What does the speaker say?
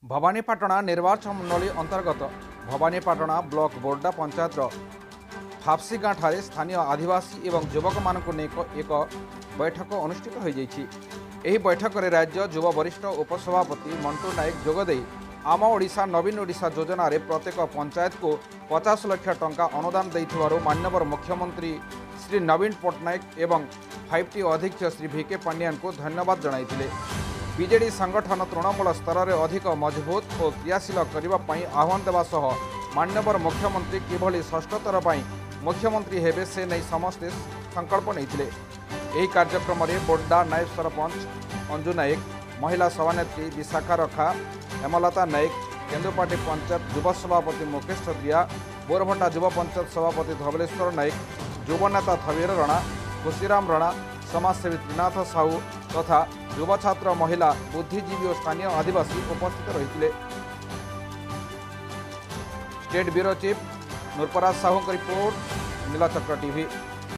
भवानीपाटଣା निर्वाचन मंडली अंतर्गत भवानीपाटଣା ब्लॉक बोर्डा पंचायत फाप्सीगाँ ठारे स्थानीय आदिवासी एवं युवक मानक एक बैठक अनुष्ठित हो जाइछि। एही बैठक में राज्य युवा वरिष्ठ उपसभापति मंटू नायक जोगदे आम ओडिशा नवीन ओडिशा योजना रे प्रत्येक पंचायत को 50 लाख टंका अनुदान देइथिबारु माननीय मुख्यमंत्री श्री नवीन पट्टनायक एवं 5T अध्यक्ष श्री VK पांड्यान को धन्यवाद जणाइथिले। बीजेडी संगठन तृणमूल स्तर में अधिक मजबूत और क्रियाशील करने आह्वान देवा सह माननीय मुख्यमंत्री किभली षष्ठ थर पर मुख्यमंत्री हेबे से नहीं समस्ते संकल्प नहीं। यही कार्यक्रम में बोर्डा नायब सरपंच अंजू नायक, महिला सभानेत्री विशाखा रखा, हेमलता नायक, केन्दुपाटी पंचायत युवा सभापति मुकेश छत्रिया, बोरभंडा युवा पंचायत सभापति धवलेश्वर नायक, युवनेता थवीर राणा, खुशीराम राणा, समाजसेवी त्रिनाथ साहू तथा युवा छात्र, महिला, बुद्धिजीवी और स्थानीय आदिवासी उपस्थित रही। स्टेट ब्यूरो चीफ नूरपराज साहू का रिपोर्ट, नीलचक्र टीवी।